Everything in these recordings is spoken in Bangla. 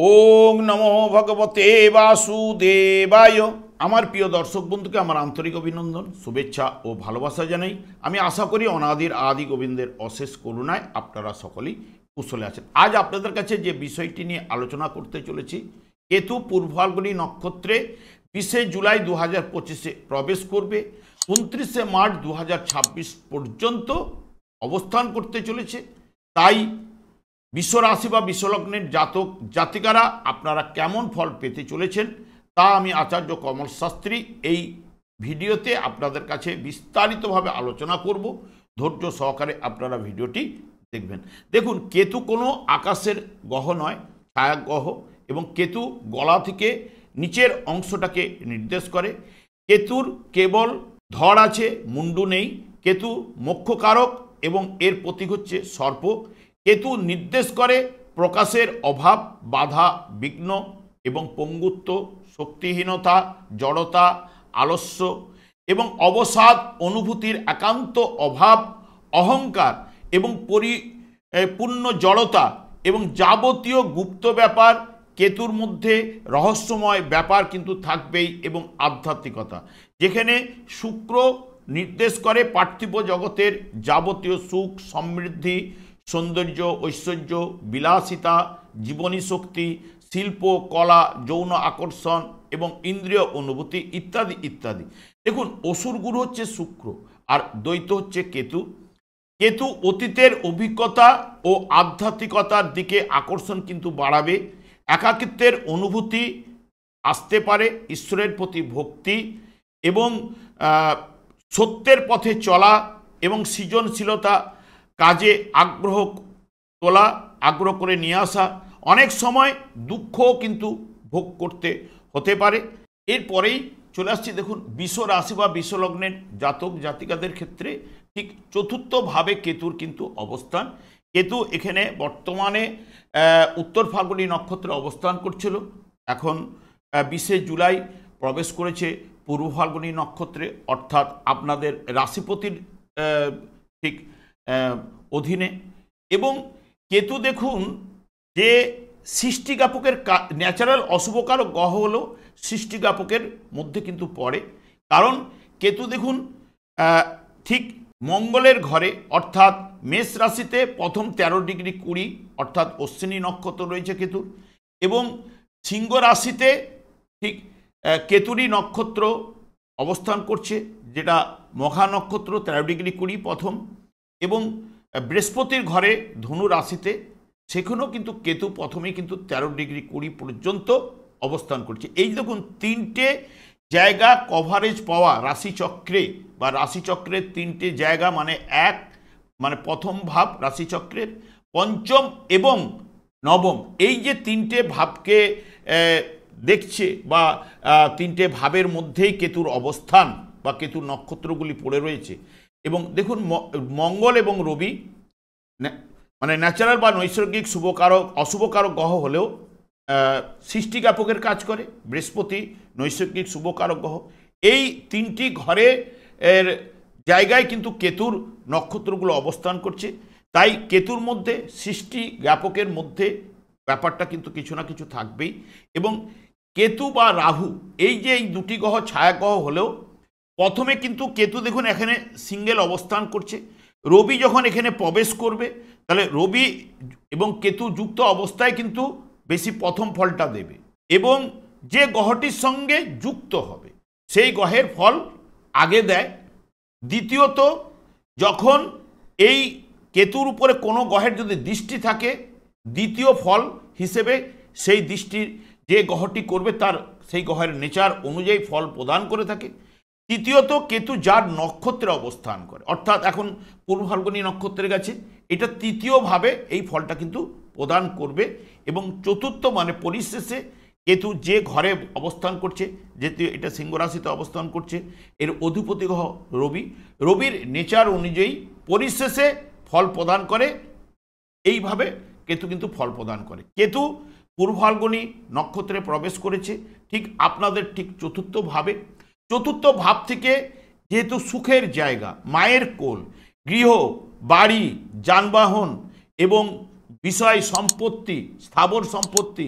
ওং নমো ভগবতে বাসুদেবায়। আমার প্রিয় দর্শক বন্ধুকে আমার আন্তরিক অভিনন্দন, শুভেচ্ছা ও ভালোবাসা জানাই। আমি আশা করি অনাদির আদি গোবিন্দের অশেষ করুণায় আপনারা সকলেই কুশলে আছেন। আজ আপনাদের কাছে যে বিষয়টি নিয়ে আলোচনা করতে চলেছি, কেতু পূর্ব ফাল্গুনী নক্ষত্রে 20 জুলাই 2025 প্রবেশ করবে, 29 মার্চ 2026 পর্যন্ত অবস্থান করতে চলেছে। তাই বিশ্বরাশি বা বিশ্বলগ্নের জাতক জাতিকারা আপনারা কেমন ফল পেতে চলেছেন তা আমি আচার্য কমল শাস্ত্রী এই ভিডিওতে আপনাদের কাছে বিস্তারিতভাবে আলোচনা করব। ধৈর্য সহকারে আপনারা ভিডিওটি দেখবেন। দেখুন, কেতু কোনো আকাশের গ্রহ নয়, ছায়া গ্রহ, এবং কেতু গলা থেকে নিচের অংশটাকে নির্দেশ করে। কেতুর কেবল ধড় আছে, মুন্ডু নেই। কেতু মোক্ষকারক এবং এর প্রতীক হচ্ছে সর্প। কেতু নির্দেশ করে প্রকাশের অভাব, বাধা, বিঘ্ন এবং পঙ্গুত্ব, শক্তিহীনতা, জড়তা, আলস্য এবং অবসাদ, অনুভূতির একান্ত অভাব, অহংকার এবং পরিপূর্ণ জড়তা এবং যাবতীয় গুপ্ত ব্যাপার। কেতুর মধ্যে রহস্যময় ব্যাপার কিন্তু থাকবেই এবং আধ্যাত্মিকতা, যেখানে শুক্র নির্দেশ করে পার্থিব জগতের যাবতীয় সুখ, সমৃদ্ধি, সৌন্দর্য, ঐশ্বর্য, বিলাসিতা, জীবনী শক্তি, শিল্প, কলা, যৌন আকর্ষণ এবং ইন্দ্রিয় অনুভূতি ইত্যাদি ইত্যাদি। দেখুন, অসুর গুরু হচ্ছে শুক্র আর দ্বৈত হচ্ছে কেতু। কেতু অতীতের অভিজ্ঞতা ও আধ্যাত্মিকতার দিকে আকর্ষণ কিন্তু বাড়াবে। একাকিত্বের অনুভূতি আসতে পারে, ঈশ্বরের প্রতি ভক্তি এবং সত্যের পথে চলা এবং সৃজনশীলতা, কাজে আগ্রহ করে নিয়ে আসা। অনেক সময় দুঃখও কিন্তু ভোগ করতে হতে পারে। এরপরেই চলে আসছি, দেখুন, বিশ্ব রাশি বা বিশ্বলগ্নের জাতক জাতিকাদের ক্ষেত্রে ঠিক চতুর্থভাবে কেতুর কিন্তু অবস্থান। কেতু এখানে বর্তমানে উত্তর ফাল্গুনী নক্ষত্রে অবস্থান করছিল, এখন 20 জুলাই প্রবেশ করেছে পূর্ব ফাল্গুনী নক্ষত্রে, অর্থাৎ আপনাদের রাশিপতির ঠিক অধীনে। এবং কেতু দেখুন যে সৃষ্টিজ্ঞাপকের ন্যাচারাল অশুভকারক গ্রহ হলো সৃষ্টিজ্ঞাপকের মধ্যে কিন্তু পড়ে। কারণ কেতু দেখুন ঠিক মঙ্গলের ঘরে, অর্থাৎ মেষ রাশিতে প্রথম 13 ডিগ্রি 20 অর্থাৎ অশ্বিনী নক্ষত্র রয়েছে কেতুর, এবং সিংহ রাশিতে ঠিক কেতুরই নক্ষত্র অবস্থান করছে, যেটা মঘা নক্ষত্র 13 ডিগ্রি 20 প্রথম, এবং বৃহস্পতির ঘরে ধনু রাশিতে, সেখানেও কিন্তু কেতু প্রথমেই কিন্তু 13 ডিগ্রি 20 পর্যন্ত অবস্থান করছে। এই দেখুন, তিনটে জায়গা কভারেজ পাওয়া রাশিচক্রে বা রাশিচক্রের তিনটে জায়গা, মানে প্রথম ভাব রাশিচক্রের, পঞ্চম এবং নবম, এই যে তিনটে ভাবকে দেখছে বা তিনটে ভাবের মধ্যেই কেতুর অবস্থান বা কেতুর নক্ষত্রগুলি পড়ে রয়েছে। এবং দেখুন, মঙ্গল এবং রবি মানে ন্যাচারাল বা নৈসর্গিক শুভকারক অশুভকারক গ্রহ হলেও সৃষ্টিজ্ঞাপকের কাজ করে। বৃহস্পতি নৈসর্গিক শুভকারক গ্রহ। এই তিনটি ঘরে এর জায়গায় কিন্তু কেতুর নক্ষত্রগুলো অবস্থান করছে। তাই কেতুর মধ্যে সৃষ্টিজ্ঞাপকের মধ্যে ব্যাপারটা কিন্তু কিছু না কিছু থাকবেই। এবং কেতু বা রাহু, এই যে এই দুটি গ্রহ ছায়া গ্রহ হলেও প্রথমে কিন্তু কেতু দেখুন এখানে সিঙ্গেল অবস্থান করছে। রবি যখন এখানে প্রবেশ করবে, তাহলে রবি এবং কেতু যুক্ত অবস্থায় কিন্তু বেশি প্রথম ফলটা দেবে, এবং যে গ্রহটির সঙ্গে যুক্ত হবে সেই গ্রহের ফল আগে দেয়। দ্বিতীয়ত, যখন এই কেতুর উপরে কোনো গ্রহের যদি দৃষ্টি থাকে, দ্বিতীয় ফল হিসেবে সেই দৃষ্টির যে গ্রহটি করবে তার সেই গ্রহের নেচার অনুযায়ী ফল প্রদান করে থাকে। তৃতীয়ত, কেতু যার নক্ষত্রে অবস্থান করে, অর্থাৎ এখন পূর্ব ফাল্গুনী নক্ষত্রে গেছে, এটা তৃতীয়ভাবে এই ফলটা কিন্তু প্রদান করবে। এবং চতুর্থ মানে পরিশেষে কেতু যে ঘরে অবস্থান করছে, যেহেতু এটা সিংহ রাশিতে অবস্থান করছে, এর অধিপতি গ্রহ রবি, রবির নেচার অনুযায়ী পরিশেষে ফল প্রদান করে। এইভাবে কেতু কিন্তু ফল প্রদান করে। কেতু পূর্ব ফাল্গুনী নক্ষত্রে প্রবেশ করেছে ঠিক আপনাদের ঠিক চতুর্থ ভাব থেকে, যেহেতু সুখের জায়গা, মায়ের কোল, গৃহ, বাড়ি, যানবাহন এবং বিষয় সম্পত্তি, স্থাবর সম্পত্তি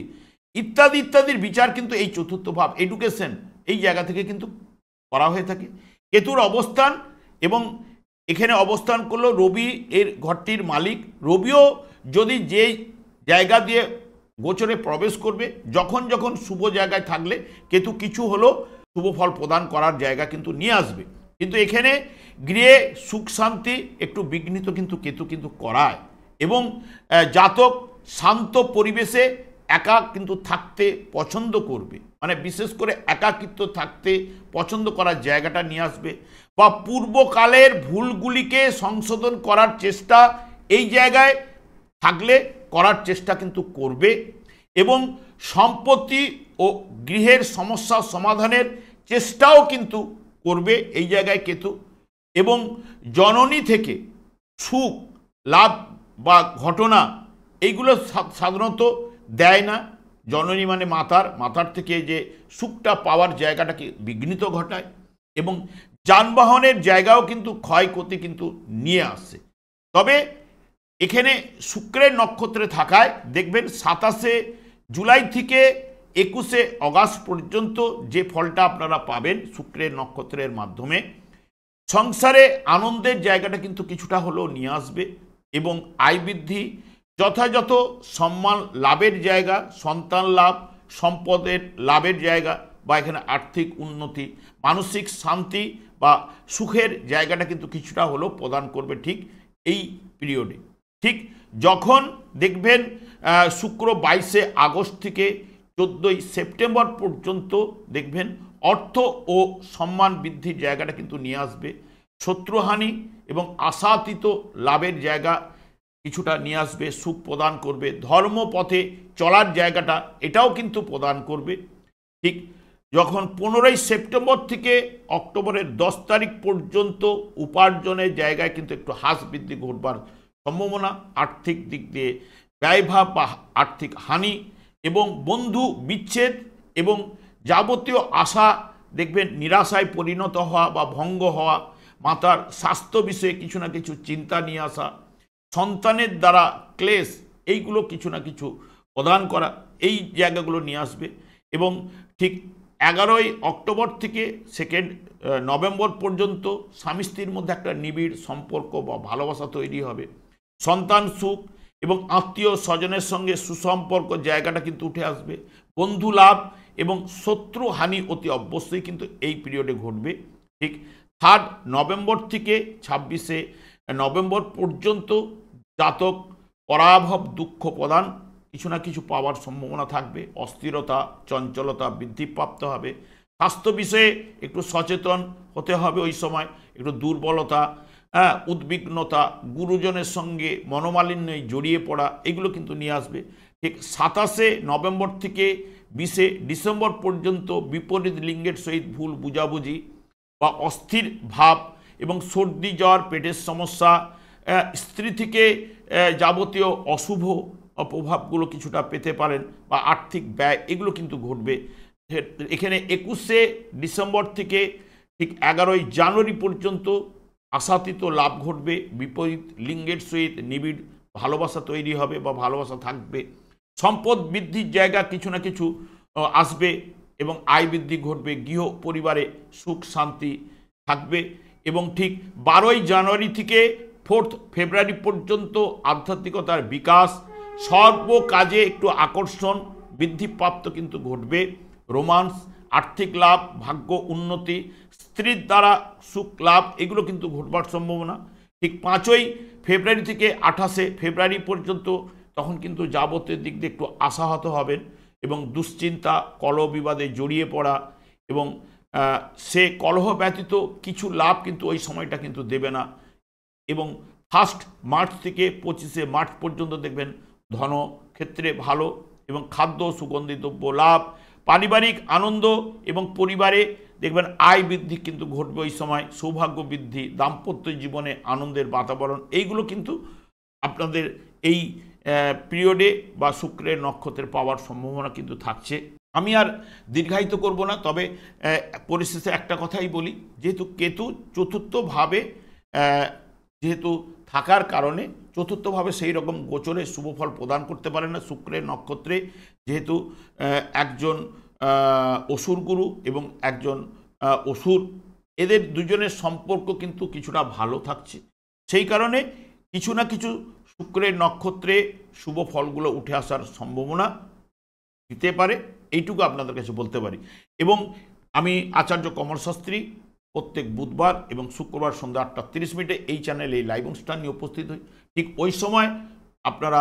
ইত্যাদি ইত্যাদির বিচার কিন্তু এই চতুর্থ ভাব এডুকেশন এই জায়গা থেকে কিন্তু করা হয়ে থাকে। কেতুর অবস্থান এবং এখানে অবস্থান করলো রবি এর ঘরটির মালিক। রবিও যদি যে জায়গা দিয়ে গোচরে প্রবেশ করবে, যখন যখন শুভ জায়গায় থাকলে কেতু কিছু হলেও শুভ ফল প্রদান করার জায়গা কিন্তু নিয়ে আসবে। কিন্তু এখানে গৃহে সুখ শান্তি একটু বিঘ্নিত কিন্তু কেতু কিন্তু করায়, এবং জাতক শান্ত পরিবেশে একা কিন্তু থাকতে পছন্দ করবে, মানে বিশেষ করে একাকিত্ব থাকতে পছন্দ করার জায়গাটা নিয়ে আসবে, বা পূর্বকালের ভুলগুলিকে সংশোধন করার চেষ্টা এই জায়গায় থাকলে করার চেষ্টা কিন্তু করবে, এবং সম্পত্তি ও গৃহের সমস্যা সমাধানের চেষ্টাও কিন্তু করবে এই জায়গায় কেতু। এবং জননী থেকে সুখ লাভ বা ঘটনা এইগুলো সাধারণত দেয় না। জননী মানে মাতার থেকে যে সুখটা পাওয়ার জায়গাটাকে বিঘ্নিত ঘটায়, এবং যানবাহনের জায়গাও কিন্তু ক্ষয়ক্ষতি কিন্তু নিয়ে আসে। তবে এখানে শুক্রের নক্ষত্রে থাকায় দেখবেন 27শে জুলাই থেকে 21শে অগাস্ট পর্যন্ত যে ফলটা আপনারা পাবেন শুক্রের নক্ষত্রের মাধ্যমে, সংসারে আনন্দের জায়গাটা কিন্তু কিছুটা হলেও নিয়ে আসবে, এবং আয় বৃদ্ধি, যথাযথ সম্মান লাভের জায়গা, সন্তান লাভ, সম্পদের লাভের জায়গা, বা এখানে আর্থিক উন্নতি, মানসিক শান্তি বা সুখের জায়গাটা কিন্তু কিছুটা হলেও প্রদান করবে ঠিক এই পিরিয়ডে। ঠিক যখন দেখবেন শুক্র 22শে আগস্ট থেকে 14ই সেপ্টেম্বর পর্যন্ত দেখবেন অর্থ ও সম্মান বৃদ্ধির জায়গাটা কিন্তু নিয়ে আসবে, শত্রুহানি এবং আশাতীত লাভের জায়গা কিছুটা নিয়ে আসবে, সুখ প্রদান করবে, ধর্মপথে চলার জায়গাটা এটাও কিন্তু প্রদান করবে। ঠিক যখন 15ই সেপ্টেম্বর থেকে অক্টোবরের 10 তারিখ পর্যন্ত উপার্জনের জায়গায় কিন্তু একটু হ্রাস বৃদ্ধি ঘটবার সম্ভাবনা, আর্থিক দিক দিয়ে ব্যয়ভাব বা আর্থিক হানি এবং বন্ধু বিচ্ছেদ এবং যাবতীয় আশা দেখবেন নিরাশায় পরিণত হওয়া বা ভঙ্গ হওয়া, মাতার স্বাস্থ্য বিষয়ে কিছু না কিছু চিন্তা নিয়ে আসা, সন্তানের দ্বারা ক্লেশ, এইগুলো কিছু না কিছু প্রদান করা, এই জায়গাগুলো নিয়ে আসবে। এবং ঠিক 11ই অক্টোবর থেকে 2 নভেম্বর পর্যন্ত স্বামী স্ত্রীর মধ্যে একটা নিবিড় সম্পর্ক বা ভালোবাসা তৈরি হবে, সন্তান সুখ এবং আত্মীয় স্বজনের সঙ্গে সুসম্পর্ক জায়গাটা কিন্তু উঠে আসবে, বন্ধু লাভ এবং শত্রু হানি অতি অবশ্যই কিন্তু এই পিরিয়ডে ঘটবে। ঠিক 3 নভেম্বর থেকে 26শে নভেম্বর পর্যন্ত জাতক পরাভব দুঃখ প্রদান কিছু না কিছু পাওয়ার সম্ভাবনা থাকবে, অস্থিরতা চঞ্চলতা বৃদ্ধিপ্রাপ্ত হবে, স্বাস্থ্য বিষয়ে একটু সচেতন হতে হবে, ওই সময় একটু দুর্বলতা, উদ্বিগ্নতা, গুরুজনের সঙ্গে মনোমালিন্যে জড়িয়ে পড়া, এগুলো কিন্তু নিয়ে আসবে। ঠিক 27শে নভেম্বর থেকে 20শে ডিসেম্বর পর্যন্ত বিপরীত লিঙ্গের সহিত ভুল বুঝাবুঝি বা অস্থির ভাব এবং সর্দি জ্বর, পেটের সমস্যা, স্ত্রী থেকে যাবতীয় অশুভ প্রভাবগুলো কিছুটা পেতে পারেন, বা আর্থিক ব্যয় এগুলো কিন্তু ঘটবে। এখানে 21শে ডিসেম্বর থেকে ঠিক 11ই জানুয়ারি পর্যন্ত আশাতীত লাভ ঘটবে, বিপরীত লিঙ্গের সহিত নিবিড় ভালোবাসা তৈরি হবে বা ভালোবাসা থাকবে, সম্পদ বৃদ্ধির জায়গা কিছু না কিছু আসবে এবং আয় বৃদ্ধি ঘটবে, গৃহ পরিবারে সুখ শান্তি থাকবে। এবং ঠিক 12ই জানুয়ারি থেকে 4 ফেব্রুয়ারি পর্যন্ত আধ্যাত্মিকতার বিকাশ, সর্ব কাজে একটু আকর্ষণ বৃদ্ধিপ্রাপ্ত কিন্তু ঘটবে, রোমান্স, আর্থিক লাভ, ভাগ্য উন্নতি, স্ত্রীর দ্বারা সুখ লাভ এগুলো কিন্তু ঘটবার সম্ভাবনা। ঠিক 5ই ফেব্রুয়ারি থেকে 28শে ফেব্রুয়ারি পর্যন্ত তখন কিন্তু যাবতীয় দিক দিয়ে একটু আশাহত হবেন এবং দুশ্চিন্তা কলহ বিবাদে জড়িয়ে পড়া, এবং সে কলহ ব্যতীত কিছু লাভ কিন্তু ওই সময়টা কিন্তু দেবে না। এবং 1 মার্চ থেকে 25শে মার্চ পর্যন্ত দেখবেন ধন ক্ষেত্রে ভালো এবং খাদ্য সুগন্ধি দ্রব্য লাভ, পারিবারিক আনন্দ এবং পরিবারে দেখবেন আয় বৃদ্ধি কিন্তু ঘটবে ওই সময়, সৌভাগ্য বৃদ্ধি, দাম্পত্য জীবনে আনন্দের বাতাবরণ, এইগুলো কিন্তু আপনাদের এই পিরিয়ডে বা শুক্রের নক্ষত্রের পাওয়ার সম্ভাবনা কিন্তু থাকছে। আমি আর দীর্ঘায়িত করব না, তবে পরিশেষে একটা কথাই বলি, যেহেতু কেতু চতুর্থভাবে যেহেতু থাকার কারণে চতুর্থভাবে সেই রকম গোচরে শুভফল প্রদান করতে পারে না। শুক্রের নক্ষত্রে যেহেতু একজন অসুর গুরু এবং একজন অসুর, এদের দুজনের সম্পর্ক কিন্তু কিছুটা ভালো থাকছে। সেই কারণে কিছু না কিছু শুক্রের নক্ষত্রে শুভ ফলগুলো উঠে আসার সম্ভাবনা দিতে পারে, এইটুকু আপনাদের কাছে বলতে পারি। এবং আমি আচার্য কমল শাস্ত্রী প্রত্যেক বুধবার এবং শুক্রবার সন্ধ্যা 8:30 এই চ্যানেলে এই লাইভ অনুষ্ঠান নিয়ে উপস্থিত হই। ঠিক ওই সময় আপনারা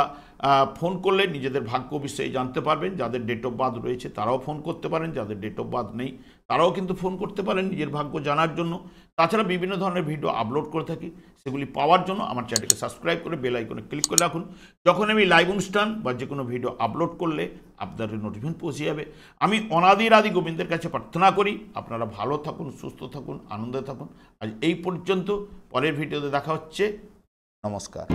ফোন করলে নিজেদের ভাগ্য বিষয়ে জানতে পারবেন। যাদের ডেট অফ বার্থ রয়েছে তারাও ফোন করতে পারেন, যাদের ডেট অফ বার্থ নেই তারাও কিন্তু ফোন করতে পারেন নিজের ভাগ্য জানার জন্য। তাছাড়া বিভিন্ন ধরনের ভিডিও আপলোড করে থাকি, সেগুলি পাওয়ার জন্য আমার চ্যানেলকে সাবস্ক্রাইব করে বেল আইকনে ক্লিক করে রাখুন। যখন আমি লাইভ অনুষ্ঠান বা যে কোনো ভিডিও আপলোড করলে আপনাদের নোটিফিকেশন পৌঁছে যাবে। আমি অনাদির আদি গোবিন্দের কাছে প্রার্থনা করি আপনারা ভালো থাকুন, সুস্থ থাকুন, আনন্দে থাকুন। আজ এই পর্যন্ত, পরের ভিডিওতে দেখা হচ্ছে। নমস্কার।